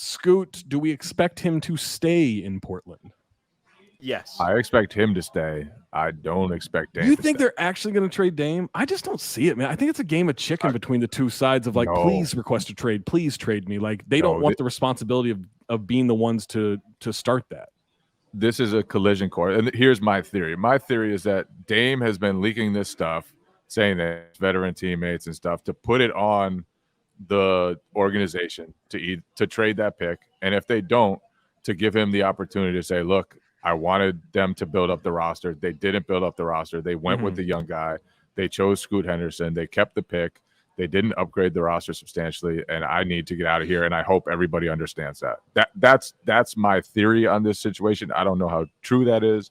Scoot, do we expect him to stay in Portland? Yes. I expect him to stay. I don't expect Dame You to think stay. they're actually going to trade Dame? I just don't see it, man. I think it's a game of chicken between the two sides of like, No. please request a trade, please trade me. Like they don't want the responsibility of being the ones to start that. This is a collision course. And here's my theory. My theory is that Dame has been leaking this stuff, saying that veteran teammates and stuff, to put it on the organization to trade that pick. And if they don't, to give him the opportunity to say, look, I wanted them to build up the roster. They didn't build up the roster. They went with the young guy. They chose Scoot Henderson. They kept the pick. They didn't upgrade the roster substantially, and I need to get out of here, and I hope everybody understands that. That's my theory on this situation. I don't know how true that is,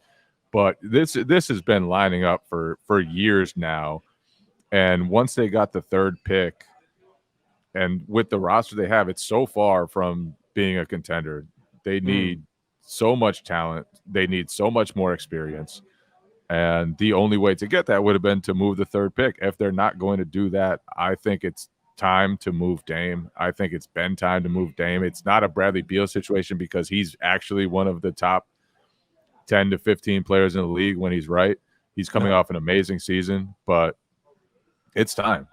but this has been lining up for years now. And once they got the third pick, and with the roster they have, it's so far from being a contender. They need so much talent. They need so much more experience. And the only way to get that would have been to move the third pick. If they're not going to do that, I think it's time to move Dame. I think it's been time to move Dame. It's not a Bradley Beal situation because he's actually one of the top 10 to 15 players in the league when he's right. He's coming off an amazing season, but it's time.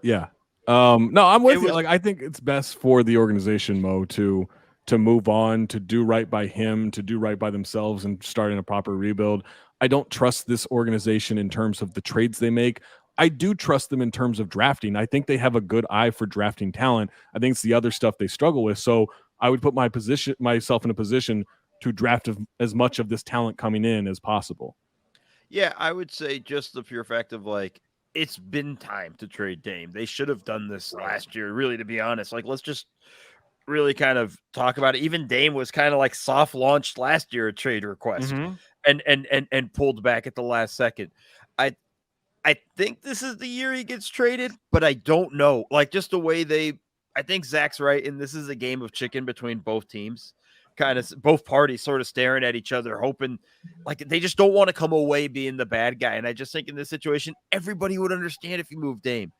Yeah. No, I'm with you. Like, I think it's best for the organization, Mo, to move on, to do right by him, to do right by themselves and starting a proper rebuild. I don't trust this organization in terms of the trades they make. I do trust them in terms of drafting. I think they have a good eye for drafting talent. I think it's the other stuff they struggle with. So I would put myself in a position to draft as much of this talent coming in as possible. Yeah, I would say just the pure fact of like, it's been time to trade Dame. They should have done this last year, really, to be honest. Like, let's just really kind of talk about it. Even Dame was kind of like soft launched last year, a trade request, and pulled back at the last second. I think this is the year he gets traded, but I don't know. Like, just the way I think Zach's right, and this is a game of chicken between both teams. Kind of both parties sort of staring at each other, hoping like they just don't want to come away being the bad guy. And I just think in this situation, everybody would understand if you move Dame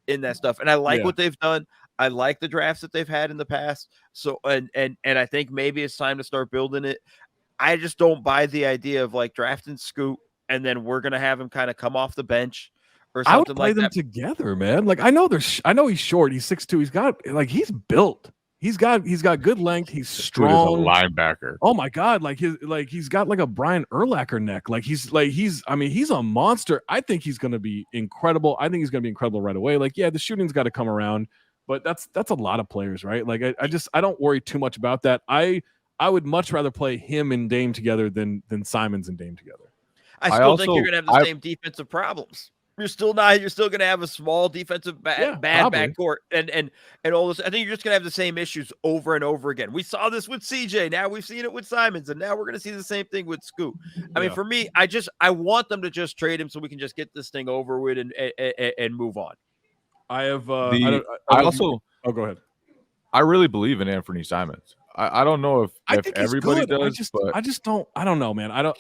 in that stuff. And I like what they've done. I like the drafts that they've had in the past. So, and I think maybe it's time to start building it. I just don't buy the idea of like drafting Scoot and then we're going to have him kind of come off the bench or something. I would play like them that together, man. Like I know he's short. He's 6'2". He's built. He's got good length. He's strong. Dude is a linebacker. Oh my God. He's got like a Brian Urlacher neck. He's a monster. I think he's going to be incredible. I think he's going to be incredible right away. Like, yeah, the shooting's got to come around, but that's a lot of players, right? Like I don't worry too much about that. I would much rather play him and Dame together than Simons and Dame together. I still think you're going to have the same defensive problems. You're still going to have a small defensive bad backcourt and all this. I think you're just going to have the same issues over and over again. We saw this with CJ. Now we've seen it with Simons, and now we're going to see the same thing with Scoot. I mean, for me, I want them to just trade him so we can just get this thing over with and move on. I have. Go ahead. I really believe in Anthony Simons. I don't know if everybody does, but I don't know, man.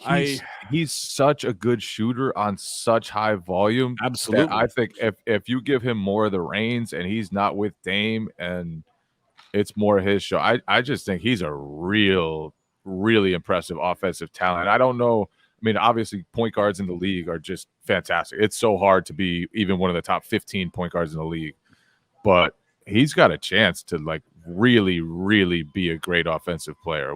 He's such a good shooter on such high volume. Absolutely. I think if you give him more of the reins and he's not with Dame and it's more his show, I just think he's a really impressive offensive talent. I don't know. I mean, obviously point guards in the league are just fantastic. It's so hard to be even one of the top 15 point guards in the league, but he's got a chance to like really be a great offensive player.